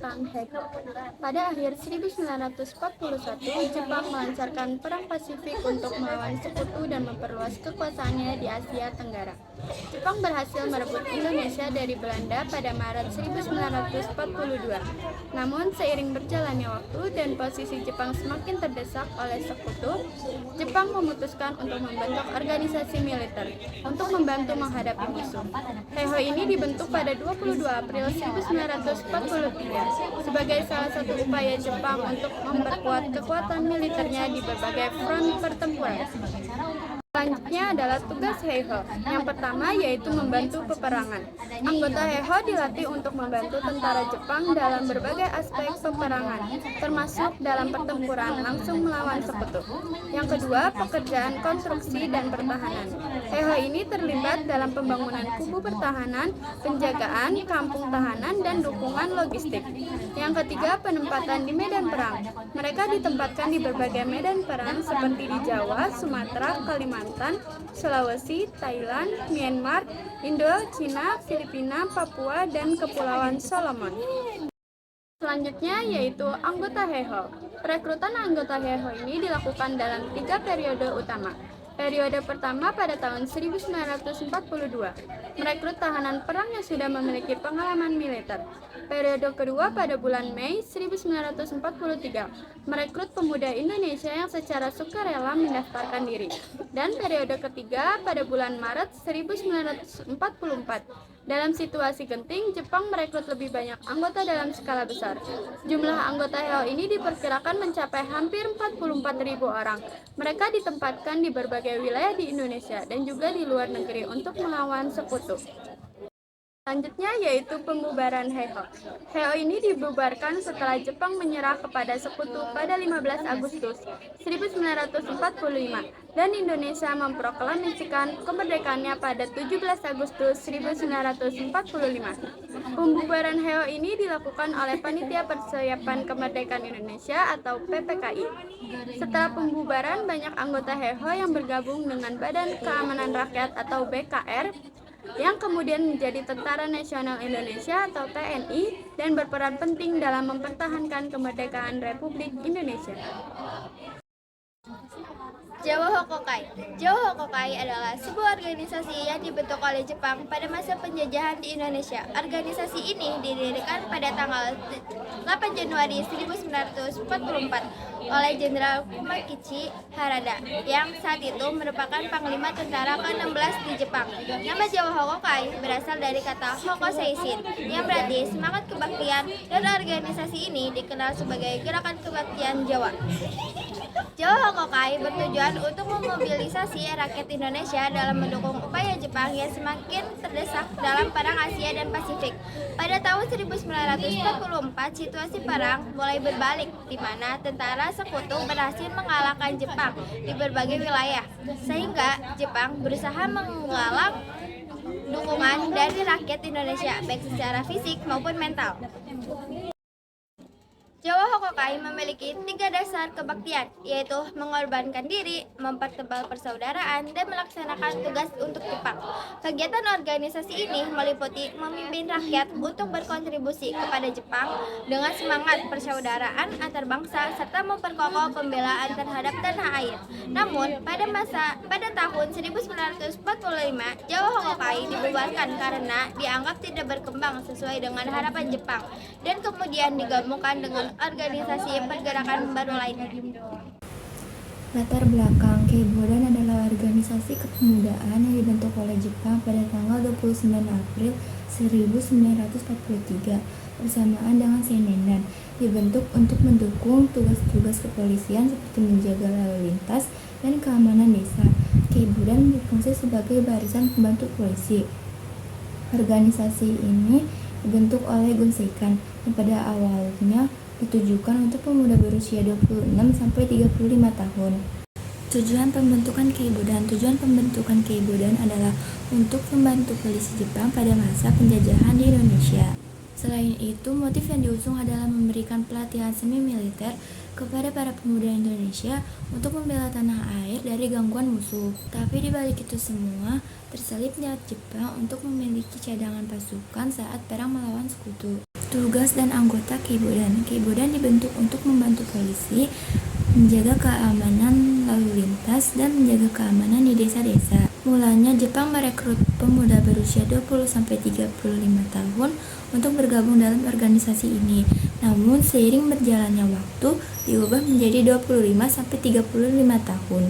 Jepang Heiho. Pada akhir 1941, Jepang melancarkan Perang Pasifik untuk melawan sekutu dan memperluas kekuasaannya di Asia Tenggara. Jepang berhasil merebut Indonesia dari Belanda pada Maret 1942. Namun, seiring berjalannya waktu dan posisi Jepang semakin terdesak oleh sekutu, Jepang memutuskan untuk membentuk organisasi militer untuk membantu menghadapi musuh. Heiho ini dibentuk pada 22 April 1943 sebagai salah satu upaya Jepang untuk memperkuat kekuatan militernya di berbagai front pertempuran. Selanjutnya adalah tugas Heiho. Yang pertama yaitu membantu peperangan. Anggota Heiho dilatih untuk membantu tentara Jepang dalam berbagai aspek peperangan, termasuk dalam pertempuran langsung melawan sekutu. Yang kedua, pekerjaan konstruksi dan pertahanan. Heiho ini terlibat dalam pembangunan kubu pertahanan, penjagaan, kampung tahanan, dan dukungan logistik. Yang ketiga, penempatan di medan perang. Mereka ditempatkan di berbagai medan perang seperti di Jawa, Sumatera, Kalimantan, Sulawesi, Thailand, Myanmar, Indo, Cina, Filipina, Papua, dan Kepulauan Solomon. Selanjutnya yaitu anggota Heiho. Rekrutan anggota Heiho ini dilakukan dalam 3 periode utama. Periode pertama pada tahun 1942, merekrut tahanan perang yang sudah memiliki pengalaman militer. Periode kedua pada bulan Mei 1943, merekrut pemuda Indonesia yang secara sukarela mendaftarkan diri. Dan periode ketiga pada bulan Maret 1944, dalam situasi genting, Jepang merekrut lebih banyak anggota dalam skala besar. Jumlah anggota Heiho ini diperkirakan mencapai hampir 44.000 orang. Mereka ditempatkan di berbagai wilayah di Indonesia dan juga di luar negeri untuk melawan sekutu. Selanjutnya yaitu pembubaran Heiho. Heiho ini dibubarkan setelah Jepang menyerah kepada sekutu pada 15 Agustus 1945 dan Indonesia memproklamasikan kemerdekaannya pada 17 Agustus 1945. Pembubaran Heiho ini dilakukan oleh Panitia Persiapan Kemerdekaan Indonesia atau PPKI. Setelah pembubaran, banyak anggota Heiho yang bergabung dengan Badan Keamanan Rakyat atau BKR yang kemudian menjadi Tentara Nasional Indonesia atau TNI dan berperan penting dalam mempertahankan kemerdekaan Republik Indonesia. Jawa Hokokai. Jawa Hokokai adalah sebuah organisasi yang dibentuk oleh Jepang pada masa penjajahan di Indonesia. Organisasi ini didirikan pada tanggal 8 Januari 1944 oleh Jenderal Kumakichi Harada yang saat itu merupakan Panglima Tentara ke-16 di Jepang. Nama Jawa Hokokai berasal dari kata Hoko Seishin yang berarti semangat kebaktian, dan organisasi ini dikenal sebagai Gerakan Kebaktian Jawa. Jawa Hokokai bertujuan untuk memobilisasi rakyat Indonesia dalam mendukung upaya Jepang yang semakin terdesak dalam Perang Asia dan Pasifik. Pada tahun 1944, situasi perang mulai berbalik, di mana tentara sekutu berhasil mengalahkan Jepang di berbagai wilayah, sehingga Jepang berusaha menggalang dukungan dari rakyat Indonesia, baik secara fisik maupun mental. Jawa Hokokai memiliki 3 dasar kebaktian, yaitu mengorbankan diri, mempertebal persaudaraan, dan melaksanakan tugas untuk Jepang. Kegiatan organisasi ini meliputi memimpin rakyat untuk berkontribusi kepada Jepang dengan semangat persaudaraan antar bangsa serta memperkokoh pembelaan terhadap tanah air. Namun, pada tahun 1945, Jawa Hokokai dibubarkan karena dianggap tidak berkembang sesuai dengan harapan Jepang, dan kemudian digabungkan dengan organisasi pergerakan baru lainnya. Latar belakang Keibodan adalah organisasi kepemudaan yang dibentuk oleh Jepang pada tanggal 29 April 1943 bersamaan dengan Seinenan. Dibentuk untuk mendukung tugas-tugas kepolisian seperti menjaga lalu lintas dan keamanan desa. Keibodan berfungsi sebagai barisan pembantu polisi. Organisasi ini dibentuk oleh Gunseikan yang pada awalnya ditujukan untuk pemuda berusia 26-35 tahun. Tujuan pembentukan Keibodan adalah untuk membantu polisi Jepang pada masa penjajahan di Indonesia. Selain itu, motif yang diusung adalah memberikan pelatihan semi militer kepada para pemuda Indonesia untuk membela tanah air dari gangguan musuh. Tapi di balik itu semua, terselip niat Jepang untuk memiliki cadangan pasukan saat perang melawan sekutu. Tugas dan anggota Keibudan. Keibudan dibentuk untuk membantu polisi menjaga keamanan lalu lintas dan menjaga keamanan di desa-desa. Mulanya Jepang merekrut pemuda berusia 20-35 tahun untuk bergabung dalam organisasi ini. Namun seiring berjalannya waktu diubah menjadi 25-35 tahun.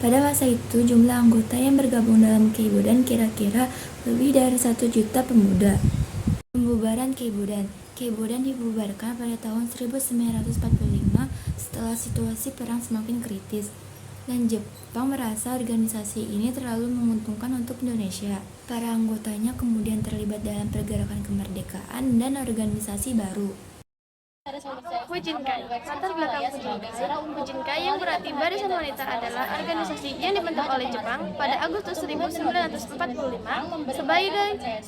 Pada masa itu jumlah anggota yang bergabung dalam Keibudan kira-kira lebih dari 1 juta pemuda. Pembubaran Keibudan. Keibudan dibubarkan pada tahun 1945 setelah situasi perang semakin kritis dan Jepang merasa organisasi ini terlalu menguntungkan untuk Indonesia. Para anggotanya kemudian terlibat dalam pergerakan kemerdekaan dan organisasi baru. Fujinkai. Latar belakang Fujinkai. Fujinkai yang berarti Barisan Wanita adalah organisasi yang dibentuk oleh Jepang pada Agustus 1945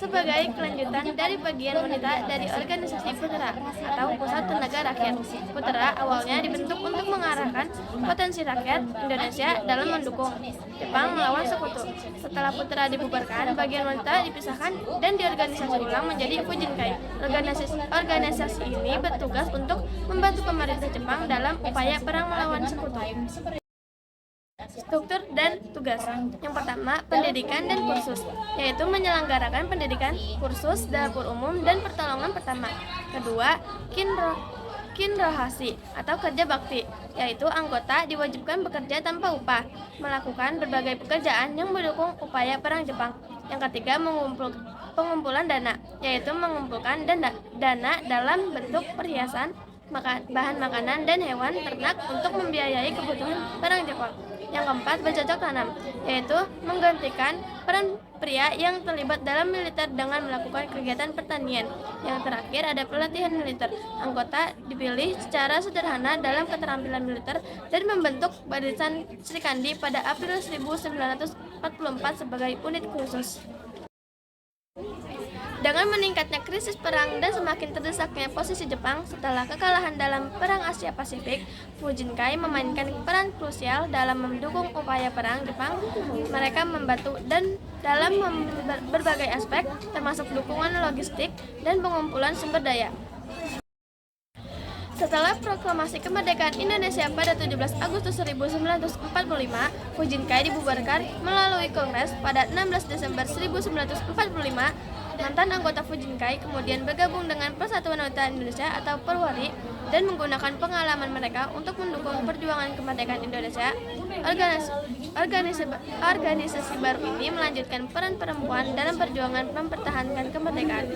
sebagai kelanjutan dari bagian wanita dari organisasi Putera atau Pusat Tenaga Rakyat. Putera awalnya dibentuk untuk mengarahkan potensi rakyat Indonesia dalam mendukung Jepang melawan sekutu. Setelah Putera dibubarkan, bagian wanita dipisahkan dan diorganisasi ulang menjadi Fujinkai. Organisasi ini bertugas untuk membantu pemerintah Jepang dalam upaya perang melawan sekutu. Struktur dan tugas. Yang pertama, pendidikan dan kursus, yaitu menyelenggarakan pendidikan, kursus, dapur umum, dan pertolongan pertama. Kedua, kinrohasi atau kerja bakti, yaitu anggota diwajibkan bekerja tanpa upah, melakukan berbagai pekerjaan yang mendukung upaya perang Jepang. Yang ketiga, pengumpulan dana, yaitu mengumpulkan dana dalam bentuk perhiasan, bahan makanan, dan hewan ternak untuk membiayai kebutuhan perang Jepang. Yang keempat, bercocok tanam, yaitu menggantikan peran pria yang terlibat dalam militer dengan melakukan kegiatan pertanian. Yang terakhir, ada pelatihan militer. Anggota dipilih secara sederhana dalam keterampilan militer dan membentuk Barisan Srikandi pada April 1944 sebagai unit khusus. Dengan meningkatnya krisis perang dan semakin terdesaknya posisi Jepang setelah kekalahan dalam Perang Asia Pasifik, Fujinkai memainkan peran krusial dalam mendukung upaya perang Jepang. Mereka membantu dalam berbagai aspek, termasuk dukungan logistik dan pengumpulan sumber daya. Setelah proklamasi kemerdekaan Indonesia pada 17 Agustus 1945, Fujinkai dibubarkan melalui Kongres pada 16 Desember 1945. Mantan anggota Fujinkai kemudian bergabung dengan Persatuan Wanita Indonesia atau Perwari dan menggunakan pengalaman mereka untuk mendukung perjuangan kemerdekaan Indonesia. Organisasi baru ini melanjutkan peran perempuan dalam perjuangan mempertahankan kemerdekaan.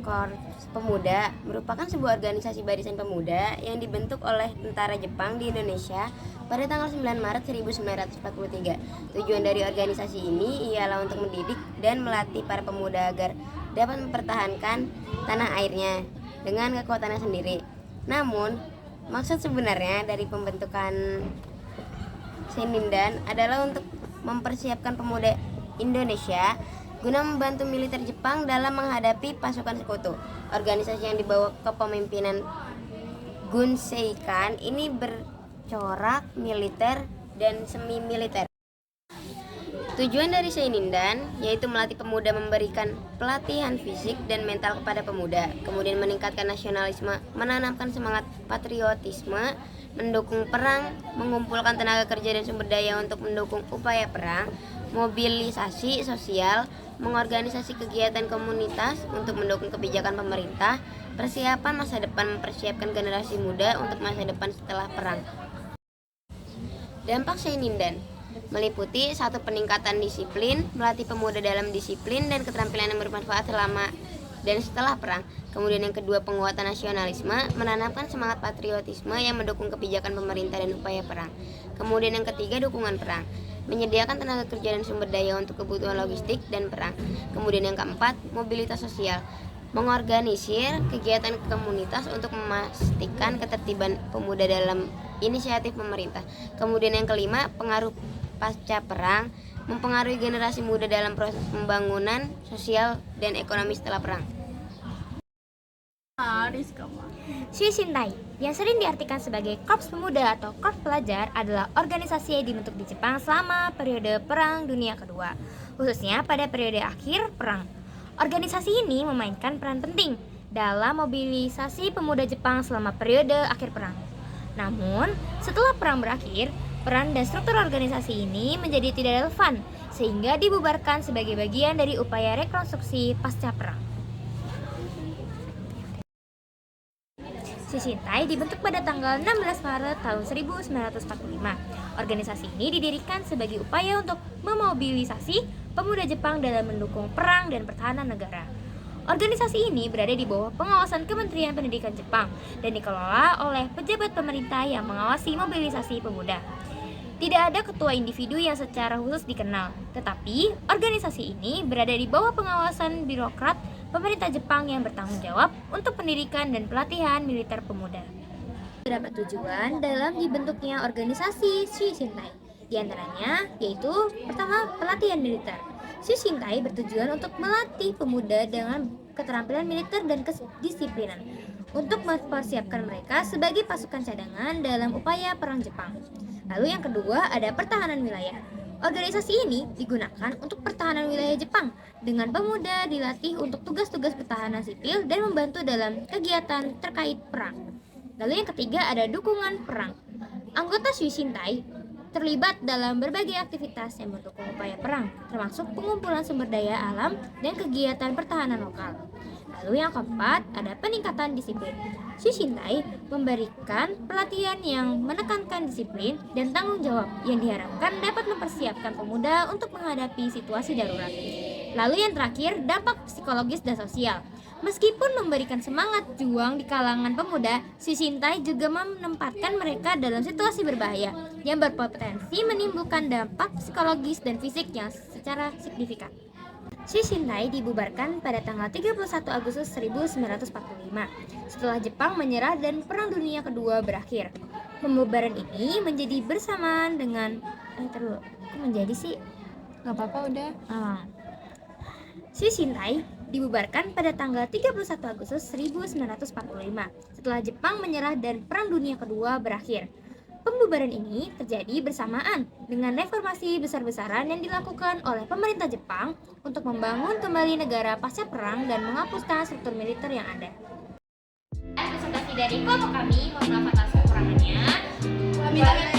Korps Pemuda merupakan sebuah organisasi barisan pemuda yang dibentuk oleh tentara Jepang di Indonesia pada tanggal 9 Maret 1943. Tujuan dari organisasi ini ialah untuk mendidik dan melatih para pemuda agar dapat mempertahankan tanah airnya dengan kekuatannya sendiri. Namun, maksud sebenarnya dari pembentukan Seinindan adalah untuk mempersiapkan pemuda Indonesia guna membantu militer Jepang dalam menghadapi pasukan sekutu. Organisasi yang dibawa kepemimpinan Gun Seikan ini bercorak militer dan semi militer. Tujuan dari Seinindan yaitu melatih pemuda, memberikan pelatihan fisik dan mental kepada pemuda, kemudian meningkatkan nasionalisme, menanamkan semangat patriotisme, mendukung perang, mengumpulkan tenaga kerja dan sumber daya untuk mendukung upaya perang, mobilisasi sosial, mengorganisasi kegiatan komunitas untuk mendukung kebijakan pemerintah, persiapan masa depan, mempersiapkan generasi muda untuk masa depan setelah perang. Dampak Seinindan meliputi 1. Peningkatan disiplin, melatih pemuda dalam disiplin dan keterampilan yang bermanfaat selama dan setelah perang. Kemudian yang kedua, penguatan nasionalisme, menanamkan semangat patriotisme yang mendukung kebijakan pemerintah dan upaya perang. Kemudian yang ketiga, dukungan perang, menyediakan tenaga kerja dan sumber daya untuk kebutuhan logistik dan perang. Kemudian yang keempat, mobilitas sosial, mengorganisir kegiatan komunitas untuk memastikan ketertiban pemuda dalam inisiatif pemerintah. Kemudian yang kelima, pengaruh pasca perang, mempengaruhi generasi muda dalam proses pembangunan sosial dan ekonomi setelah perang. Shishintai, yang sering diartikan sebagai Korps Pemuda atau Korps Pelajar, adalah organisasi yang dibentuk di Jepang selama periode Perang Dunia Kedua, khususnya pada periode akhir perang. Organisasi ini memainkan peran penting dalam mobilisasi pemuda Jepang selama periode akhir perang. Namun, setelah perang berakhir, peran dan struktur organisasi ini menjadi tidak relevan, sehingga dibubarkan sebagai bagian dari upaya rekonstruksi pasca perang. Shishintai dibentuk pada tanggal 16 Maret tahun 1945. Organisasi ini didirikan sebagai upaya untuk memobilisasi pemuda Jepang dalam mendukung perang dan pertahanan negara. Organisasi ini berada di bawah pengawasan Kementerian Pendidikan Jepang dan dikelola oleh pejabat pemerintah yang mengawasi mobilisasi pemuda. Tidak ada ketua individu yang secara khusus dikenal, tetapi organisasi ini berada di bawah pengawasan birokrat pemerintah Jepang yang bertanggung jawab untuk pendidikan dan pelatihan militer pemuda. Beberapa tujuan dalam dibentuknya organisasi Shishintai, di antaranya yaitu pertama, pelatihan militer. Shishintai bertujuan untuk melatih pemuda dengan keterampilan militer dan kedisiplinan untuk mempersiapkan mereka sebagai pasukan cadangan dalam upaya perang Jepang. Lalu yang kedua ada pertahanan wilayah. Organisasi ini digunakan untuk pertahanan wilayah Jepang dengan pemuda dilatih untuk tugas-tugas pertahanan sipil dan membantu dalam kegiatan terkait perang. Lalu yang ketiga ada dukungan perang. Anggota Shishintai terlibat dalam berbagai aktivitas yang mendukung upaya perang, termasuk pengumpulan sumber daya alam dan kegiatan pertahanan lokal. Lalu yang keempat ada peningkatan disiplin. Shishintai memberikan pelatihan yang menekankan disiplin dan tanggung jawab yang diharapkan dapat mempersiapkan pemuda untuk menghadapi situasi darurat. Lalu yang terakhir, dampak psikologis dan sosial. Meskipun memberikan semangat juang di kalangan pemuda, Shishintai juga menempatkan mereka dalam situasi berbahaya yang berpotensi menimbulkan dampak psikologis dan fisik yang secara signifikan. Shishintai dibubarkan pada tanggal 31 Agustus 1945 setelah Jepang menyerah dan Perang Dunia Kedua berakhir. Pembubaran ini menjadi bersamaan dengan Gak apa-apa udah. Shishintai dibubarkan pada tanggal 31 Agustus 1945 setelah Jepang menyerah dan Perang Dunia Kedua berakhir. Pembubaran ini terjadi bersamaan dengan reformasi besar-besaran yang dilakukan oleh pemerintah Jepang untuk membangun kembali negara pasca perang dan menghapuskan struktur militer yang ada. Presentasi dari kelompok kami, mohon maaf atas kekurangannya.